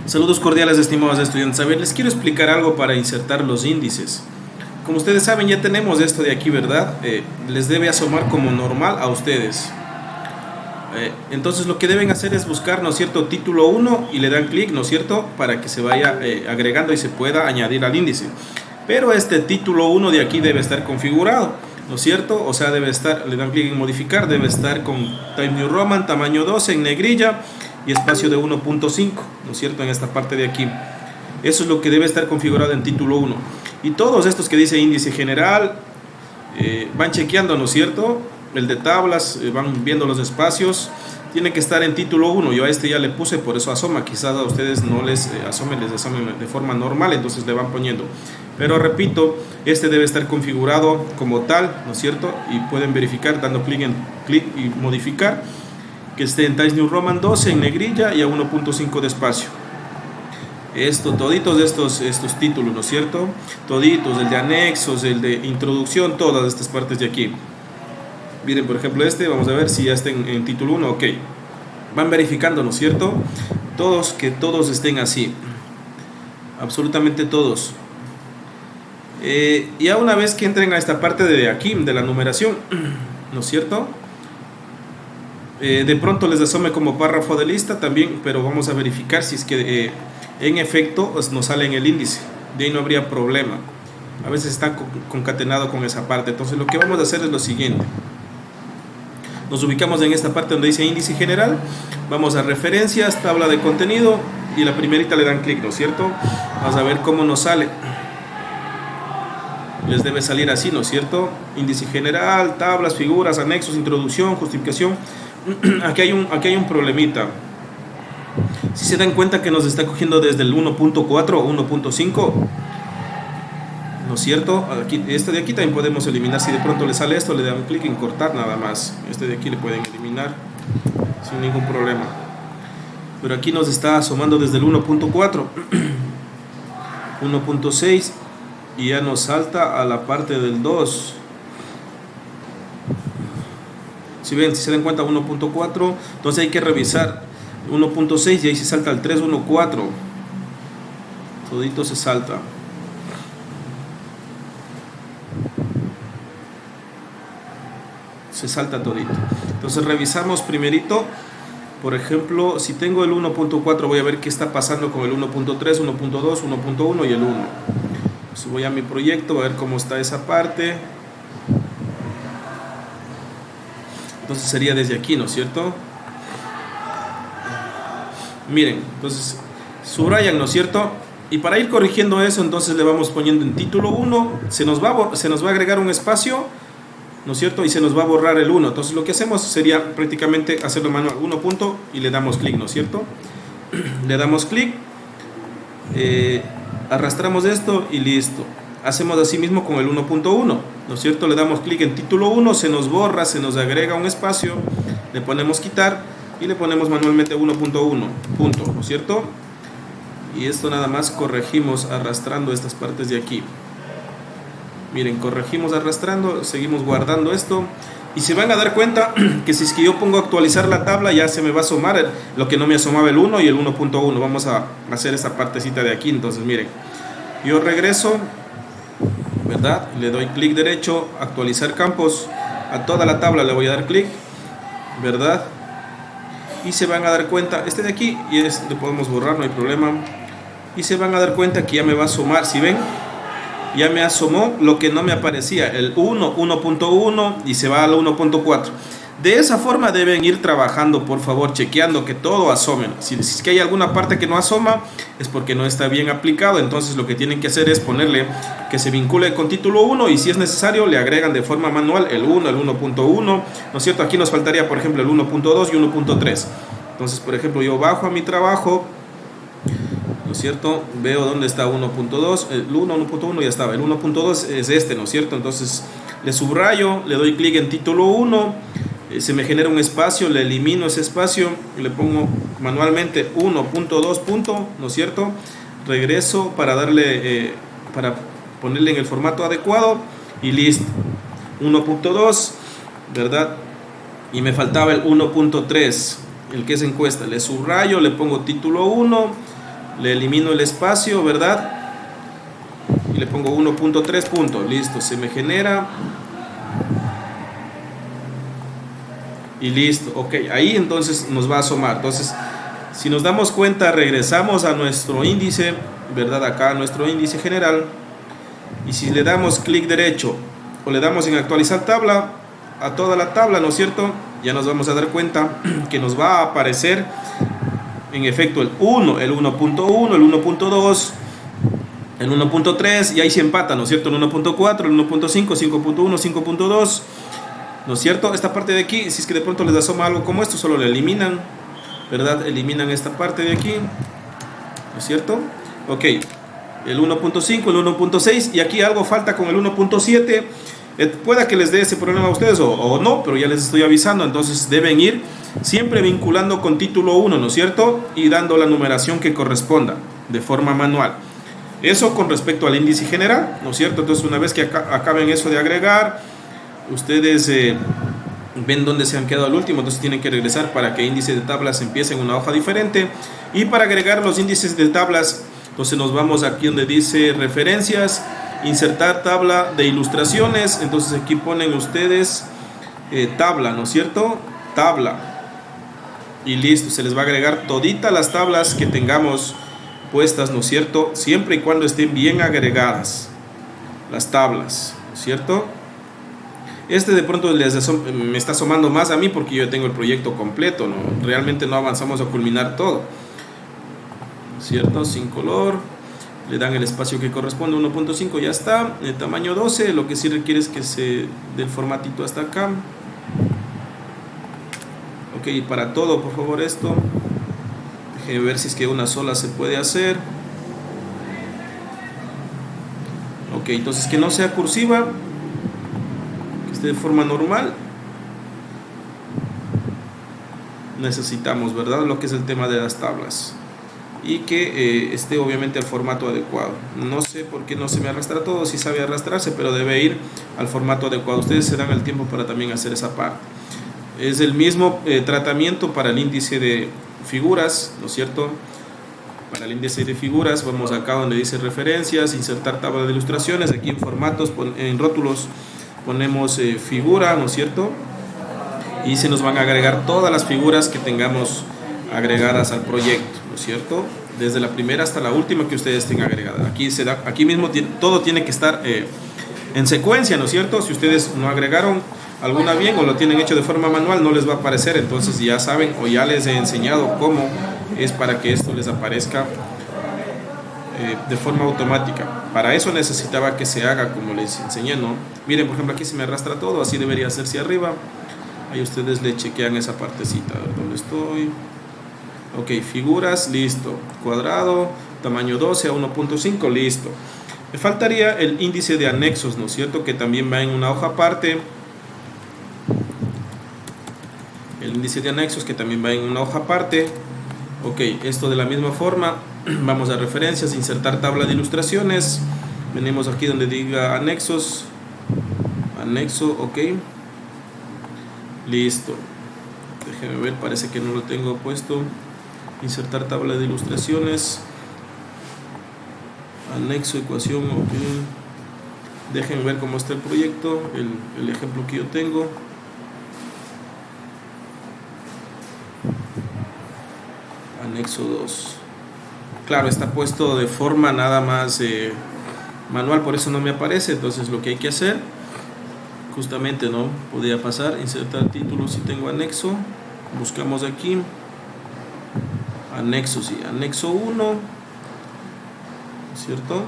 Saludos cordiales, estimados estudiantes. A ver, les quiero explicar algo para insertar los índices. Como ustedes saben, ya tenemos esto de aquí, ¿verdad? Les debe asomar como normal a ustedes. Entonces lo que deben hacer es buscar, ¿no es cierto?, título 1 y le dan clic, ¿no es cierto?, para que se vaya agregando y se pueda añadir al índice. Pero este título 1 de aquí debe estar configurado, ¿no es cierto? O sea, debe estar, le dan clic en modificar, debe estar con Times New Roman, tamaño 12 en negrilla y espacio de 1.5, ¿no es cierto?, en esta parte de aquí. Eso es lo que debe estar configurado en título 1. Y todos estos que dice índice general, van chequeando, ¿no es cierto? El de tablas, van viendo los espacios, tiene que estar en título 1. Yo a este ya le puse, por eso asoma. Quizás a ustedes no les asome, les asome de forma normal, entonces le van poniendo. Pero repito, este debe estar configurado como tal, ¿no es cierto? Y pueden verificar dando clic en clic y modificar, que esté en Times New Roman 12 en negrilla y a 1.5 de espacio. Toditos de estos títulos, ¿no es cierto? Toditos, el de anexos, el de introducción, todas estas partes de aquí. Miren, por ejemplo, vamos a ver si ya está en título 1, ok. Van verificando, ¿no es cierto? Que todos estén así. Absolutamente todos. Ya una vez que entren a esta parte de aquí, de la numeración, ¿no es cierto? De pronto les asome como párrafo de lista también, pero vamos a verificar si es que en efecto nos sale en el índice. De ahí no habría problema. A veces está concatenado con esa parte. Entonces lo que vamos a hacer es lo siguiente. Nos ubicamos en esta parte donde dice índice general, vamos a referencias, tabla de contenido y la primerita le dan clic, ¿no es cierto? Vamos a ver cómo nos sale. Les debe salir así, ¿no es cierto? Índice general, tablas, figuras, anexos, introducción, justificación. Aquí hay un problemita. Si se dan cuenta que nos está cogiendo desde el 1.4 o 1.5, ¿no es cierto? Aquí, este de aquí también podemos eliminar. Si de pronto le sale esto, le dan clic en cortar nada más. Este de aquí le pueden eliminar sin ningún problema. Pero aquí nos está asomando desde el 1.4, 1.6 y ya nos salta a la parte del 2. Si se dan cuenta, 1.4, entonces hay que revisar 1.6 y ahí se salta al 3.1.4. Todito se salta. Se salta todito. Entonces revisamos primerito. Por ejemplo, si tengo el 1.4, voy a ver qué está pasando con el 1.3, 1.2, 1.1 y el 1. Entonces voy a mi proyecto, a ver cómo está esa parte. Entonces sería desde aquí, ¿no es cierto? Miren, entonces subrayan, ¿no es cierto? Y para ir corrigiendo eso, entonces le vamos poniendo en título 1, se nos va a agregar un espacio, ¿no es cierto? Y se nos va a borrar el 1. Entonces lo que hacemos sería prácticamente hacerlo manual, 1 punto y le damos clic, ¿no es cierto? Le damos clic, arrastramos esto y listo. Hacemos así mismo con el 1.1, ¿no es cierto? Le damos clic en título 1, se nos borra, se nos agrega un espacio, le ponemos quitar y le ponemos manualmente 1.1, punto, ¿no es cierto? Y esto nada más corregimos arrastrando estas partes de aquí. Miren, corregimos arrastrando, seguimos guardando esto y se van a dar cuenta que si es que yo pongo actualizar la tabla ya se me va a asomar lo que no me asomaba el 1 y el 1.1. Vamos a hacer esa partecita de aquí. Entonces miren, yo regreso, ¿verdad? Le doy clic derecho, actualizar campos, a toda la tabla le voy a dar clic, ¿verdad? Y se van a dar cuenta, este de aquí, y lo podemos borrar, no hay problema. Y se van a dar cuenta que ya me va a asomar, si ven, ya me asomó lo que no me aparecía, el 1, 1.1 y se va al 1.4. De esa forma deben ir trabajando, por favor, chequeando que todo asome. Si es que hay alguna parte que no asoma, es porque no está bien aplicado. Entonces lo que tienen que hacer es ponerle que se vincule con título 1 y si es necesario le agregan de forma manual el 1, el 1.1, ¿no es cierto? Aquí nos faltaría, por ejemplo, el 1.2 y 1.3. Entonces, por ejemplo, yo bajo a mi trabajo, ¿no es cierto? Veo dónde está 1.2, el 1, 1.1 ya estaba. El 1.2 es este, ¿no es cierto? Entonces le subrayo, le doy clic en título 1. Se me genera un espacio, le elimino ese espacio y le pongo manualmente 1.2, ¿no es cierto? Regreso para para ponerle en el formato adecuado y listo. 1.2, ¿verdad? Y me faltaba el 1.3, el que es encuesta. Le subrayo, le pongo título 1, le elimino el espacio, ¿verdad? Y le pongo 1.3 puntos, listo, se me genera. Y listo, ok, ahí entonces nos va a asomar. Entonces, si nos damos cuenta, regresamos a nuestro índice, ¿verdad? Acá a nuestro índice general. Y si le damos clic derecho o le damos en actualizar tabla, a toda la tabla, ¿no es cierto? Ya nos vamos a dar cuenta que nos va a aparecer en efecto el 1, el 1.1, el 1.2, el 1.3 y ahí se empata, ¿no es cierto? El 1.4, el 1.5, 5.1, 5.2, ¿no es cierto? Esta parte de aquí, si es que de pronto les asoma algo como esto, solo le eliminan, ¿verdad? Eliminan esta parte de aquí, ¿no es cierto? Ok, el 1.5, el 1.6 y aquí algo falta con el 1.7. Pueda que les dé ese problema a ustedes o no, pero ya les estoy avisando. Entonces deben ir siempre vinculando con título 1, ¿no es cierto? Y dando la numeración que corresponda de forma manual. Eso con respecto al índice general, ¿no es cierto? Entonces una vez que acaben eso de agregar, ustedes ven dónde se han quedado al último. Entonces tienen que regresar para que índice de tablas empiece en una hoja diferente. Y para agregar los índices de tablas, entonces nos vamos aquí donde dice referencias, insertar tabla de ilustraciones. Entonces aquí ponen ustedes tabla, ¿no es cierto? Tabla. Y listo, se les va a agregar toditas las tablas que tengamos puestas, ¿no es cierto? Siempre y cuando estén bien agregadas las tablas, ¿no es cierto? De pronto me está asomando más a mí porque yo tengo el proyecto completo, ¿no? Realmente no avanzamos a culminar todo, ¿no es cierto? Sin color. Le dan el espacio que corresponde, 1.5, ya está. El tamaño 12, lo que sí requiere es que se dé el formatito hasta acá. Ok, para todo, por favor, esto. Déjenme ver si es que una sola se puede hacer. Ok, entonces que no sea cursiva, que esté de forma normal. Necesitamos, ¿verdad? Lo que es el tema de las tablas. Y que esté obviamente al formato adecuado. No sé por qué no se me arrastra todo, si sabe arrastrarse, pero debe ir al formato adecuado. Ustedes se dan el tiempo para también hacer esa parte. Es el mismo tratamiento para el índice de figuras, ¿no es cierto? Para el índice de figuras vamos acá donde dice referencias, insertar tabla de ilustraciones. Aquí en formatos, en rótulos ponemos figura, ¿no es cierto? Y se nos van a agregar todas las figuras que tengamos agregadas al proyecto, ¿no es cierto? Desde la primera hasta la última que ustedes tengan agregada. Aquí mismo todo tiene que estar en secuencia, ¿no es cierto? Si ustedes no agregaron alguna bien o lo tienen hecho de forma manual, no les va a aparecer. Entonces ya saben o ya les he enseñado cómo es para que esto les aparezca de forma automática. Para eso necesitaba que se haga como les enseñé, ¿no? Miren, por ejemplo, aquí se me arrastra todo, así debería hacerse arriba. Ahí ustedes le chequean esa partecita, a ver dónde estoy. Ok, figuras, listo. Cuadrado, tamaño 12 a 1.5, listo. Me faltaría el índice de anexos, ¿no es cierto? Que también va en una hoja aparte. El índice de anexos que también va en una hoja aparte. Ok, esto de la misma forma. Vamos a referencias, insertar tabla de ilustraciones. Venimos aquí donde diga anexos. Anexo, ok. Listo. Déjenme ver, parece que no lo tengo puesto. Insertar tabla de ilustraciones, anexo, ecuación, ok. Déjenme ver cómo está el proyecto, el ejemplo que yo tengo. Anexo 2. Claro, está puesto de forma nada más manual, por eso no me aparece. Entonces lo que hay que hacer, justamente no podría pasar, insertar título si tengo anexo. Buscamos aquí. Anexo, sí, anexo 1, ¿cierto?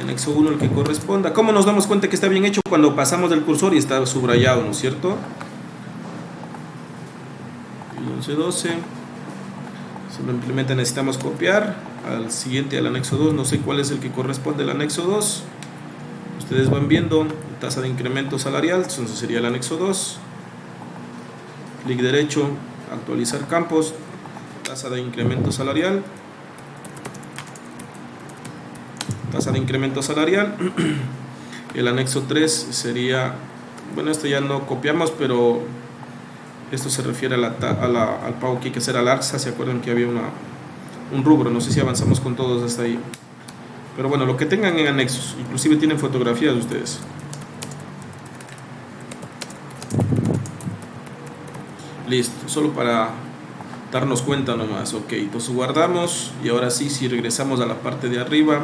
Anexo 1 el que corresponda. ¿Cómo nos damos cuenta que está bien hecho? Cuando pasamos del cursor y está subrayado, ¿no es cierto? El 1112. Simplemente necesitamos copiar al siguiente, al anexo 2. No sé cuál es el que corresponde al anexo 2. Ustedes van viendo tasa de incremento salarial, entonces sería el anexo 2. Clic derecho, actualizar campos, tasa de incremento salarial. Tasa de incremento salarial. El anexo 3 sería, bueno, esto ya no copiamos, pero Esto se refiere al pago que hay que hacer al ARSA. ¿Se acuerdan que había un rubro? No sé si avanzamos con todos hasta ahí. Pero bueno, lo que tengan en anexos. Inclusive tienen fotografías de ustedes. Listo, solo para darnos cuenta nomás. Ok, entonces guardamos. Y ahora sí, si regresamos a la parte de arriba,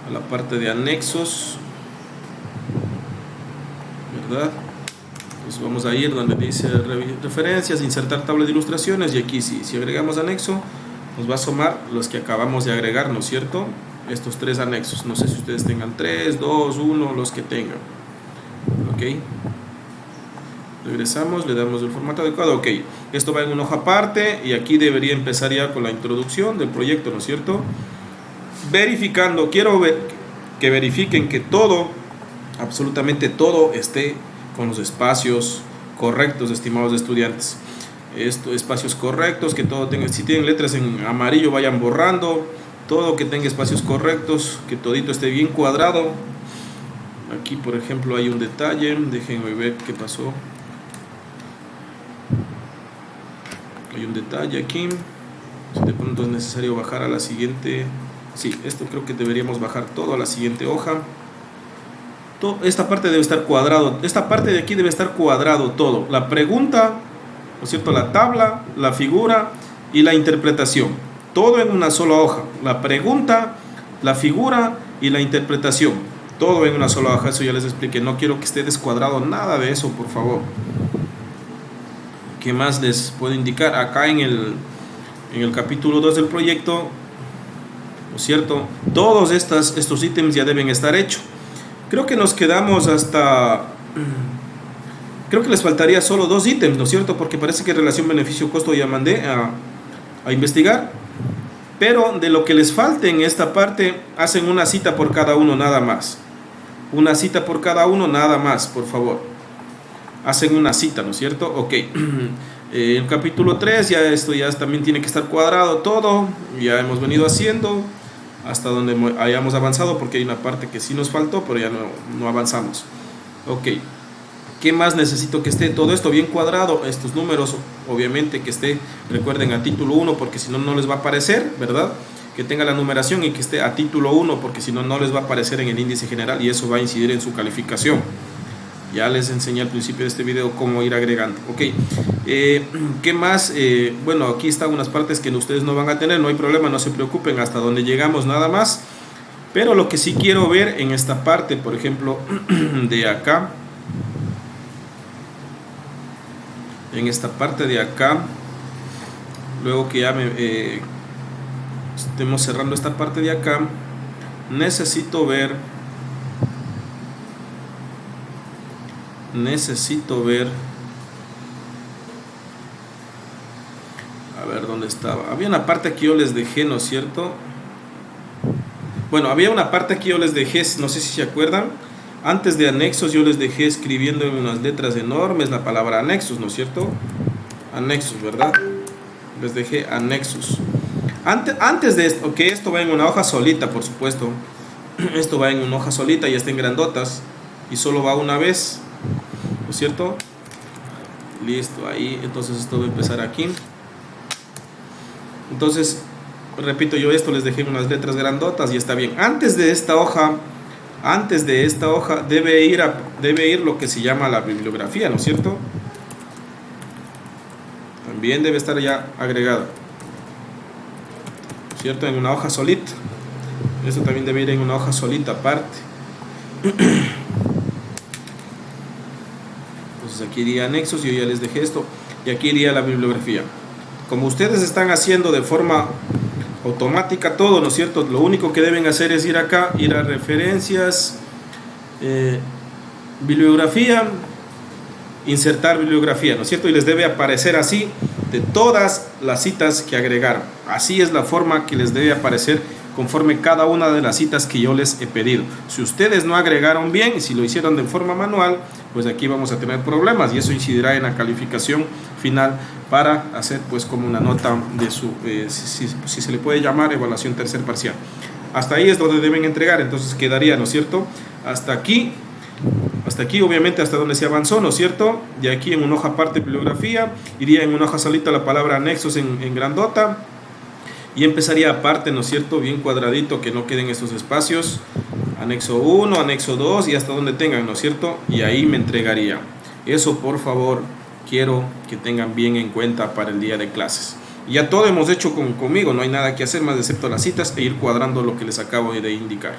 a la parte de anexos, ¿verdad? Entonces vamos a ir donde dice referencias, insertar tabla de ilustraciones. Y aquí sí, si agregamos anexo, nos va a sumar los que acabamos de agregar, ¿no es cierto? Estos 3 anexos. No sé si ustedes tengan 3, 2, 1, los que tengan. Ok. Regresamos, le damos el formato adecuado. Ok, esto va en una hoja aparte y aquí debería empezar ya con la introducción del proyecto, ¿no es cierto? Verificando, quiero ver que verifiquen que todo, absolutamente todo, esté con los espacios correctos, estimados estudiantes. Espacios correctos, que todo tenga, si tienen letras en amarillo vayan borrando, todo que tenga espacios correctos, que todito esté bien cuadrado. Aquí por ejemplo hay un detalle, déjenme ver qué pasó. Hay un detalle aquí, si de pronto es necesario bajar a la siguiente, sí, esto creo que deberíamos bajar todo a la siguiente hoja. Esta parte debe estar cuadrado, esta parte de aquí debe estar cuadrado todo, la pregunta, ¿no es cierto?, la tabla, la figura y la interpretación, todo en una sola hoja, la pregunta, la figura y la interpretación, todo en una sola hoja. Eso ya les expliqué, no quiero que esté descuadrado nada de eso, por favor. ¿Qué más les puedo indicar? Acá en el capítulo 2 del proyecto, ¿no es cierto?, todos estos ítems ya deben estar hechos. Creo que nos quedamos hasta... Creo que les faltaría solo 2 ítems, ¿no es cierto? Porque parece que relación beneficio-costo ya mandé a investigar. Pero de lo que les falte en esta parte, hacen una cita por cada uno nada más. Una cita por cada uno nada más, por favor. Hacen una cita, ¿no es cierto? Ok. El capítulo 3, ya esto ya también tiene que estar cuadrado todo. Ya hemos venido haciendo hasta donde hayamos avanzado, porque hay una parte que sí nos faltó, pero ya no avanzamos. Ok. ¿Qué más necesito? Que esté todo esto bien cuadrado. Estos números, obviamente, que esté, recuerden, a título 1, porque si no, no les va a aparecer, ¿verdad? Que tenga la numeración y que esté a título 1, porque si no, no les va a aparecer en el índice general y eso va a incidir en su calificación. Ya les enseñé al principio de este video cómo ir agregando. Ok, ¿qué más? Bueno, aquí están unas partes que ustedes no van a tener, no hay problema, no se preocupen, hasta donde llegamos nada más. Pero lo que sí quiero ver en esta parte, por ejemplo, de acá, en esta parte de acá, luego que ya estemos cerrando esta parte de acá, necesito ver, a ver dónde estaba. Había una parte que yo les dejé, ¿no es cierto? Bueno, había una parte que yo les dejé, no sé si se acuerdan. Antes de anexos yo les dejé escribiendo en unas letras enormes la palabra anexos, ¿no es cierto? Anexos, ¿verdad? Les dejé anexos. Antes de esto, ok, esto va en una hoja solita, por supuesto. Esto va en una hoja solita y está en grandotas. Y solo va una vez, ¿no es cierto? Listo, ahí. Entonces esto va a empezar aquí. Entonces, repito yo, esto les dejé en unas letras grandotas y está bien. Antes de esta hoja debe ir lo que se llama la bibliografía, ¿no es cierto? También debe estar ya agregado, ¿cierto? En una hoja solita. Esto también debe ir en una hoja solita aparte. Entonces aquí iría anexos, yo ya les dejé esto, y aquí iría la bibliografía. Como ustedes están haciendo de forma automática todo, ¿no es cierto? Lo único que deben hacer es ir acá, ir a referencias, bibliografía, insertar bibliografía, ¿no es cierto? Y les debe aparecer así de todas las citas que agregaron. Así es la forma que les debe aparecer conforme cada una de las citas que yo les he pedido. Si ustedes no agregaron bien y si lo hicieron de forma manual, pues aquí vamos a tener problemas y eso incidirá en la calificación final para hacer pues como una nota de su, si se le puede llamar, evaluación tercer parcial. Hasta ahí es donde deben entregar, entonces quedaría, ¿no es cierto? Hasta aquí Hasta aquí, obviamente, hasta donde se avanzó, ¿no es cierto? Y aquí en una hoja aparte bibliografía, iría en una hoja solita la palabra anexos en grandota, y empezaría aparte, ¿no es cierto? Bien cuadradito, que no queden estos espacios. Anexo 1, anexo 2 y hasta donde tengan, ¿no es cierto? Y ahí me entregaría. Eso, por favor, quiero que tengan bien en cuenta para el día de clases. Ya todo hemos hecho conmigo, no hay nada que hacer más excepto las citas e ir cuadrando lo que les acabo de indicar.